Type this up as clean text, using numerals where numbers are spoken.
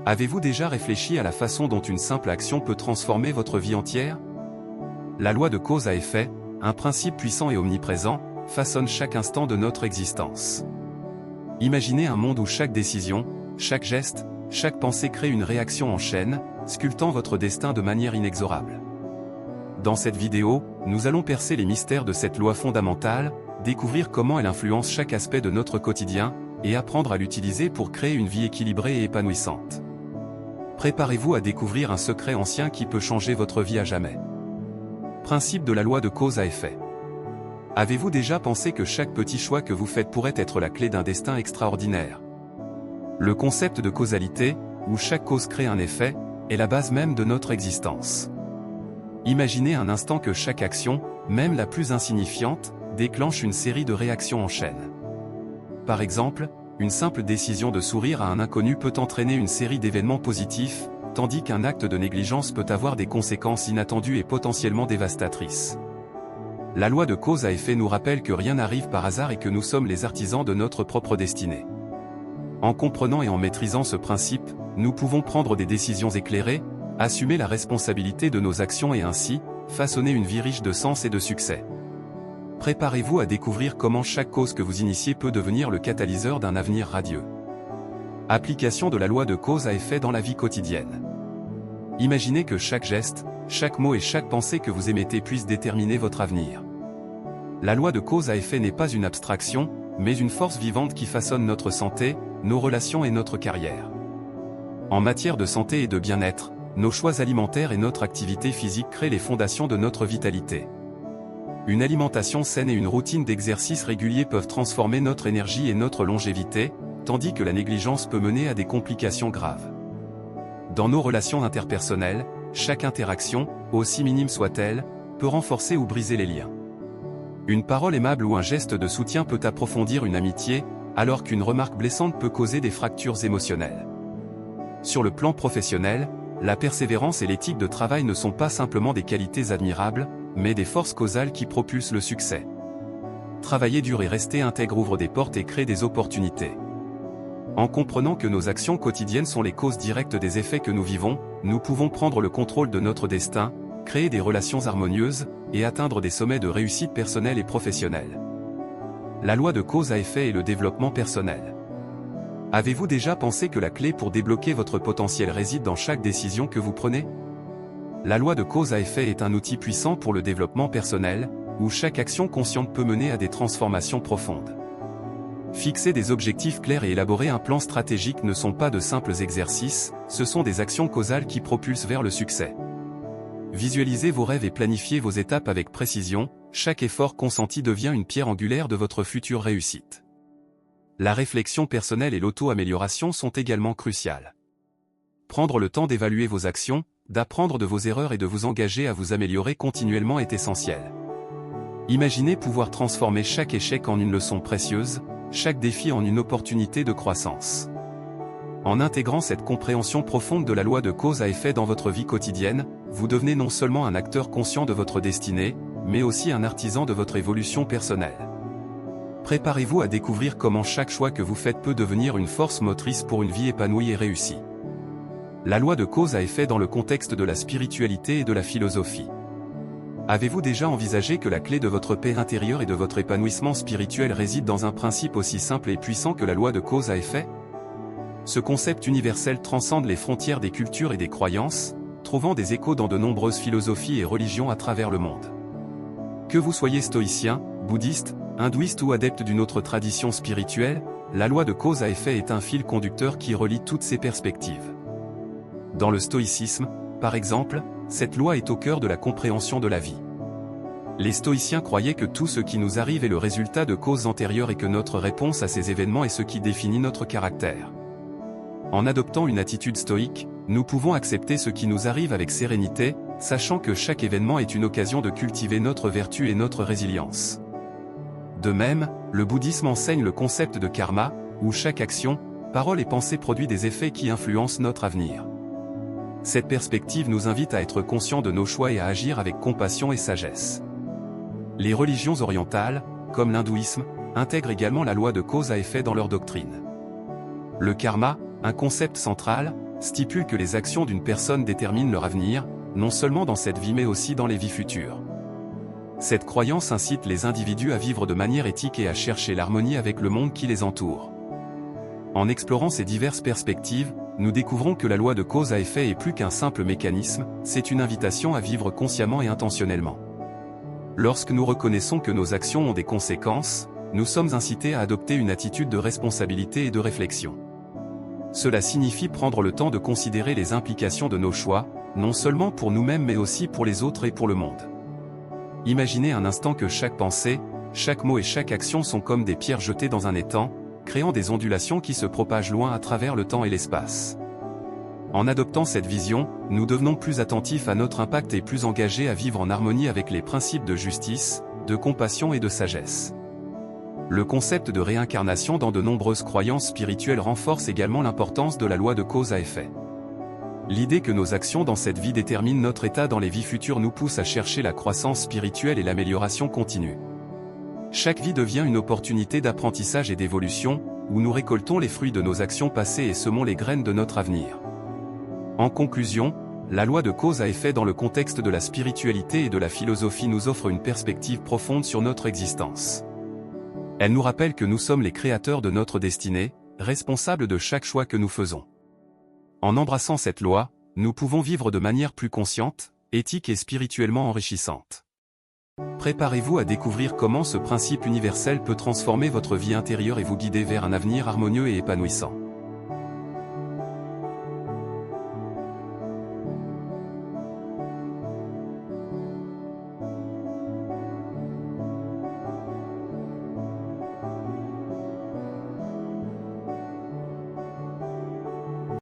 Avez-vous déjà réfléchi à la façon dont une simple action peut transformer votre vie entière? La loi de cause à effet, un principe puissant et omniprésent, façonne chaque instant de notre existence. Imaginez un monde où chaque décision, chaque geste, chaque pensée crée une réaction en chaîne, sculptant votre destin de manière inexorable. Dans cette vidéo, nous allons percer les mystères de cette loi fondamentale, découvrir comment elle influence chaque aspect de notre quotidien, et apprendre à l'utiliser pour créer une vie équilibrée et épanouissante. Préparez-vous à découvrir un secret ancien qui peut changer votre vie à jamais. Principe de la loi de cause à effet. Avez-vous déjà pensé que chaque petit choix que vous faites pourrait être la clé d'un destin extraordinaire? Le concept de causalité, où chaque cause crée un effet, est la base même de notre existence. Imaginez un instant que chaque action, même la plus insignifiante, déclenche une série de réactions en chaîne. Par exemple, une simple décision de sourire à un inconnu peut entraîner une série d'événements positifs, tandis qu'un acte de négligence peut avoir des conséquences inattendues et potentiellement dévastatrices. La loi de cause à effet nous rappelle que rien n'arrive par hasard et que nous sommes les artisans de notre propre destinée. En comprenant et en maîtrisant ce principe, nous pouvons prendre des décisions éclairées, assumer la responsabilité de nos actions et ainsi, façonner une vie riche de sens et de succès. Préparez-vous à découvrir comment chaque cause que vous initiez peut devenir le catalyseur d'un avenir radieux. Application de la loi de cause à effet dans la vie quotidienne. Imaginez que chaque geste, chaque mot et chaque pensée que vous émettez puisse déterminer votre avenir. La loi de cause à effet n'est pas une abstraction, mais une force vivante qui façonne notre santé, nos relations et notre carrière. En matière de santé et de bien-être, nos choix alimentaires et notre activité physique créent les fondations de notre vitalité. Une alimentation saine et une routine d'exercice régulier peuvent transformer notre énergie et notre longévité, tandis que la négligence peut mener à des complications graves. Dans nos relations interpersonnelles, chaque interaction, aussi minime soit-elle, peut renforcer ou briser les liens. Une parole aimable ou un geste de soutien peut approfondir une amitié, alors qu'une remarque blessante peut causer des fractures émotionnelles. Sur le plan professionnel, la persévérance et l'éthique de travail ne sont pas simplement des qualités admirables, mais des forces causales qui propulsent le succès. Travailler dur et rester intègre ouvre des portes et crée des opportunités. En comprenant que nos actions quotidiennes sont les causes directes des effets que nous vivons, nous pouvons prendre le contrôle de notre destin, créer des relations harmonieuses, et atteindre des sommets de réussite personnelle et professionnelle. La loi de cause à effet et le développement personnel. Avez-vous déjà pensé que la clé pour débloquer votre potentiel réside dans chaque décision que vous prenez? La loi de cause à effet est un outil puissant pour le développement personnel, où chaque action consciente peut mener à des transformations profondes. Fixer des objectifs clairs et élaborer un plan stratégique ne sont pas de simples exercices, ce sont des actions causales qui propulsent vers le succès. Visualisez vos rêves et planifiez vos étapes avec précision, chaque effort consenti devient une pierre angulaire de votre future réussite. La réflexion personnelle et l'auto-amélioration sont également cruciales. Prendre le temps d'évaluer vos actions, d'apprendre de vos erreurs et de vous engager à vous améliorer continuellement est essentiel. Imaginez pouvoir transformer chaque échec en une leçon précieuse, chaque défi en une opportunité de croissance. En intégrant cette compréhension profonde de la loi de cause à effet dans votre vie quotidienne, vous devenez non seulement un acteur conscient de votre destinée, mais aussi un artisan de votre évolution personnelle. Préparez-vous à découvrir comment chaque choix que vous faites peut devenir une force motrice pour une vie épanouie et réussie. La loi de cause à effet dans le contexte de la spiritualité et de la philosophie. Avez-vous déjà envisagé que la clé de votre paix intérieure et de votre épanouissement spirituel réside dans un principe aussi simple et puissant que la loi de cause à effet? Ce concept universel transcende les frontières des cultures et des croyances, trouvant des échos dans de nombreuses philosophies et religions à travers le monde. Que vous soyez stoïcien, bouddhiste, hindouiste ou adepte d'une autre tradition spirituelle, la loi de cause à effet est un fil conducteur qui relie toutes ces perspectives. Dans le stoïcisme, par exemple, cette loi est au cœur de la compréhension de la vie. Les stoïciens croyaient que tout ce qui nous arrive est le résultat de causes antérieures et que notre réponse à ces événements est ce qui définit notre caractère. En adoptant une attitude stoïque, nous pouvons accepter ce qui nous arrive avec sérénité, sachant que chaque événement est une occasion de cultiver notre vertu et notre résilience. De même, le bouddhisme enseigne le concept de karma, où chaque action, parole et pensée produit des effets qui influencent notre avenir. Cette perspective nous invite à être conscients de nos choix et à agir avec compassion et sagesse. Les religions orientales, comme l'hindouisme, intègrent également la loi de cause à effet dans leur doctrine. Le karma, un concept central, stipule que les actions d'une personne déterminent leur avenir, non seulement dans cette vie mais aussi dans les vies futures. Cette croyance incite les individus à vivre de manière éthique et à chercher l'harmonie avec le monde qui les entoure. En explorant ces diverses perspectives, nous découvrons que la loi de cause à effet est plus qu'un simple mécanisme, c'est une invitation à vivre consciemment et intentionnellement. Lorsque nous reconnaissons que nos actions ont des conséquences, nous sommes incités à adopter une attitude de responsabilité et de réflexion. Cela signifie prendre le temps de considérer les implications de nos choix, non seulement pour nous-mêmes mais aussi pour les autres et pour le monde. Imaginez un instant que chaque pensée, chaque mot et chaque action sont comme des pierres jetées dans un étang, créant des ondulations qui se propagent loin à travers le temps et l'espace. En adoptant cette vision, nous devenons plus attentifs à notre impact et plus engagés à vivre en harmonie avec les principes de justice, de compassion et de sagesse. Le concept de réincarnation dans de nombreuses croyances spirituelles renforce également l'importance de la loi de cause à effet. L'idée que nos actions dans cette vie déterminent notre état dans les vies futures nous pousse à chercher la croissance spirituelle et l'amélioration continue. Chaque vie devient une opportunité d'apprentissage et d'évolution, où nous récoltons les fruits de nos actions passées et semons les graines de notre avenir. En conclusion, la loi de cause à effet dans le contexte de la spiritualité et de la philosophie nous offre une perspective profonde sur notre existence. Elle nous rappelle que nous sommes les créateurs de notre destinée, responsables de chaque choix que nous faisons. En embrassant cette loi, nous pouvons vivre de manière plus consciente, éthique et spirituellement enrichissante. Préparez-vous à découvrir comment ce principe universel peut transformer votre vie intérieure et vous guider vers un avenir harmonieux et épanouissant.